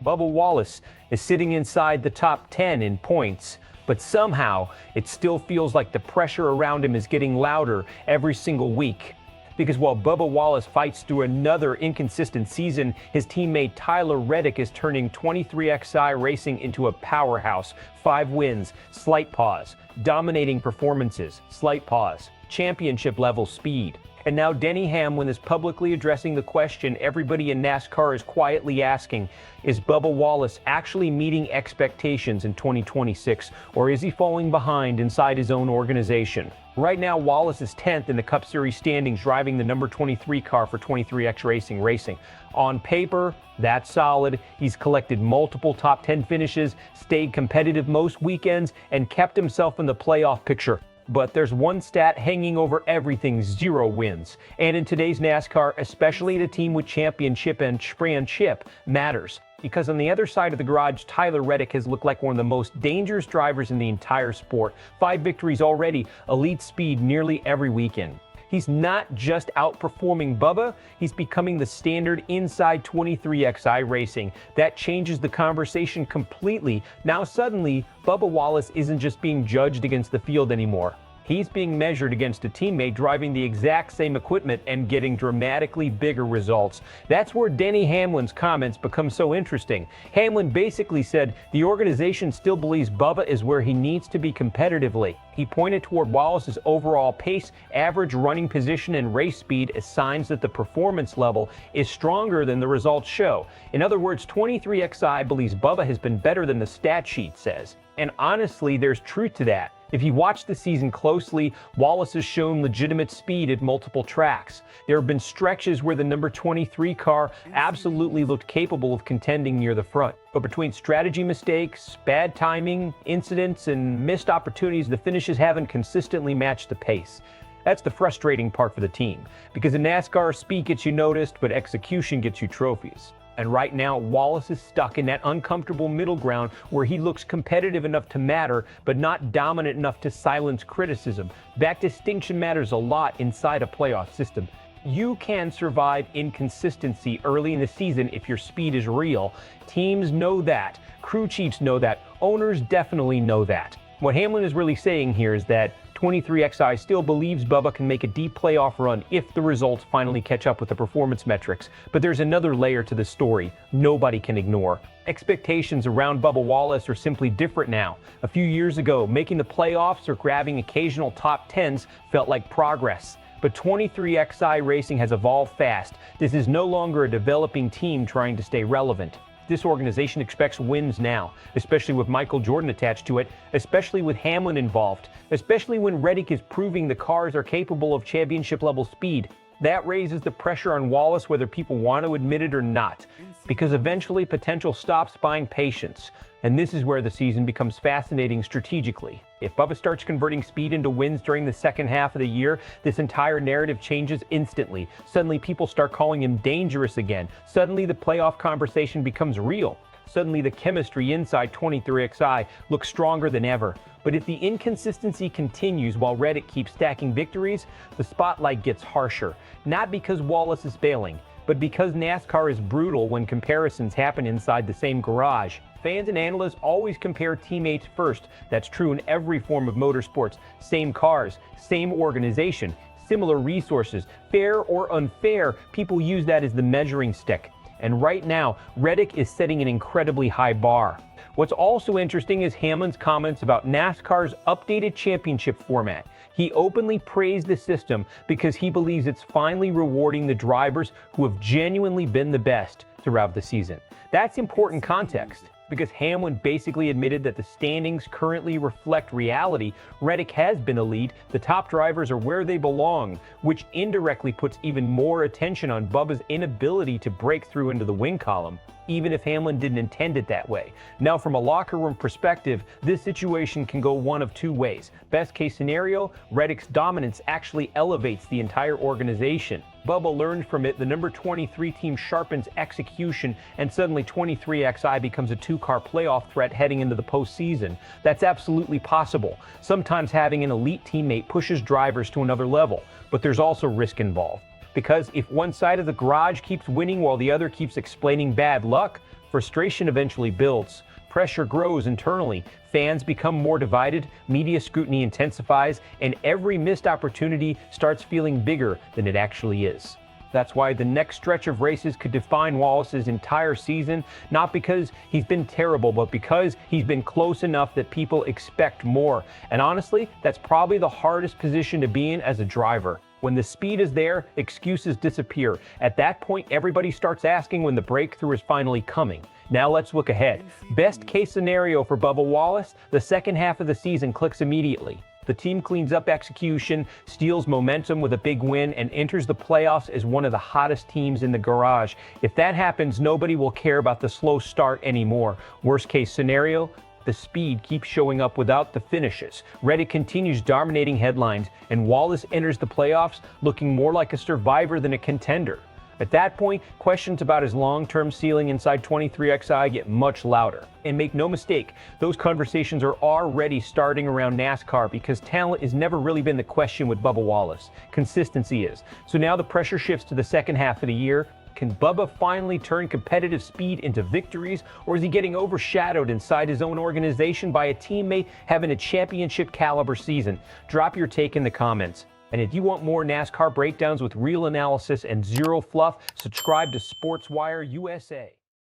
Bubba Wallace is sitting inside the top 10 in points, but somehow it still feels like the pressure around him is getting louder every single week. Because while Bubba Wallace fights through another inconsistent season, his teammate Tyler Reddick is turning 23XI Racing into a powerhouse. 5 wins, slight pause, dominating performances, slight pause, championship level speed. And now Denny Hamlin is publicly addressing the question everybody in NASCAR is quietly asking: is Bubba Wallace actually meeting expectations in 2026, or is he falling behind inside his own organization? Right now, Wallace is 10th in the Cup Series standings, driving the number 23 car for 23X Racing. On paper, that's solid. He's collected multiple top 10 finishes, stayed competitive most weekends, and kept himself in the playoff picture. But there's one stat hanging over everything: 0 wins. And in today's NASCAR, especially at a team with championship and chip matters. Because on the other side of the garage, Tyler Reddick has looked like one of the most dangerous drivers in the entire sport. 5 victories already, elite speed nearly every weekend. He's not just outperforming Bubba, he's becoming the standard inside 23XI Racing. That changes the conversation completely. Now suddenly, Bubba Wallace isn't just being judged against the field anymore. He's being measured against a teammate driving the exact same equipment and getting dramatically bigger results. That's where Denny Hamlin's comments become so interesting. Hamlin basically said the organization still believes Bubba is where he needs to be competitively. He pointed toward Wallace's overall pace, average running position, and race speed as signs that the performance level is stronger than the results show. In other words, 23XI believes Bubba has been better than the stat sheet says. And honestly, there's truth to that. If you watch the season closely, Wallace has shown legitimate speed at multiple tracks. There have been stretches where the number 23 car absolutely looked capable of contending near the front. But between strategy mistakes, bad timing, incidents, and missed opportunities, the finishes haven't consistently matched the pace. That's the frustrating part for the team, because in NASCAR, speed gets you noticed, but execution gets you trophies. And right now, Wallace is stuck in that uncomfortable middle ground where he looks competitive enough to matter, but not dominant enough to silence criticism. That distinction matters a lot inside a playoff system. You can survive inconsistency early in the season if your speed is real. Teams know that. Crew chiefs know that. Owners definitely know that. What Hamlin is really saying here is that 23XI still believes Bubba can make a deep playoff run if the results finally catch up with the performance metrics. But there's another layer to the story nobody can ignore. Expectations around Bubba Wallace are simply different now. A few years ago, making the playoffs or grabbing occasional top 10s felt like progress. But 23XI Racing has evolved fast. This is no longer a developing team trying to stay relevant. This organization expects wins now, especially with Michael Jordan attached to it, especially with Hamlin involved, especially when Reddick is proving the cars are capable of championship-level speed. That raises the pressure on Wallace whether people want to admit it or not, because eventually potential stops buying patience. And this is where the season becomes fascinating strategically. If Bubba starts converting speed into wins during the second half of the year, this entire narrative changes instantly. Suddenly people start calling him dangerous again. Suddenly the playoff conversation becomes real. Suddenly the chemistry inside 23XI looks stronger than ever. But if the inconsistency continues while Reddick keeps stacking victories, the spotlight gets harsher. Not because Wallace is failing, but because NASCAR is brutal when comparisons happen inside the same garage. Fans and analysts always compare teammates first. That's true in every form of motorsports. Same cars, same organization, similar resources. Fair or unfair, people use that as the measuring stick. And right now, Reddick is setting an incredibly high bar. What's also interesting is Hamlin's comments about NASCAR's updated championship format. He openly praised the system because he believes it's finally rewarding the drivers who have genuinely been the best throughout the season. That's important context, because Hamlin basically admitted that the standings currently reflect reality. Reddick has been elite. The top drivers are where they belong, which indirectly puts even more attention on Bubba's inability to break through into the win column, even if Hamlin didn't intend it that way. Now, from a locker room perspective, this situation can go one of two ways. Best case scenario, Reddick's dominance actually elevates the entire organization. Bubba learned from it, the number 23 team sharpens execution, and suddenly 23XI becomes a 2-car playoff threat heading into the postseason. That's absolutely possible. Sometimes having an elite teammate pushes drivers to another level, but there's also risk involved. Because if one side of the garage keeps winning while the other keeps explaining bad luck, Frustration eventually builds. Pressure grows internally. Fans become more divided, media scrutiny intensifies, and every missed opportunity starts feeling bigger than it actually is. That's why the next stretch of races could define Wallace's entire season, not because he's been terrible, but because he's been close enough that people expect more. And honestly, that's probably the hardest position to be in as a driver. When the speed is there, excuses disappear. At that point, everybody starts asking when the breakthrough is finally coming. Now let's look ahead. Best case scenario for Bubba Wallace, the second half of the season clicks immediately. The team cleans up execution, steals momentum with a big win, and enters the playoffs as one of the hottest teams in the garage. If that happens, nobody will care about the slow start anymore. Worst case scenario, the speed keeps showing up without the finishes. Reddick continues dominating headlines, and Wallace enters the playoffs looking more like a survivor than a contender. At that point, questions about his long-term ceiling inside 23XI get much louder. And make no mistake, those conversations are already starting around NASCAR because talent has never really been the question with Bubba Wallace. Consistency is. So now the pressure shifts to the second half of the year. Can Bubba finally turn competitive speed into victories, or is he getting overshadowed inside his own organization by a teammate having a championship caliber season? Drop your take in the comments. And if you want more NASCAR breakdowns with real analysis and zero fluff, subscribe to SportsWire USA.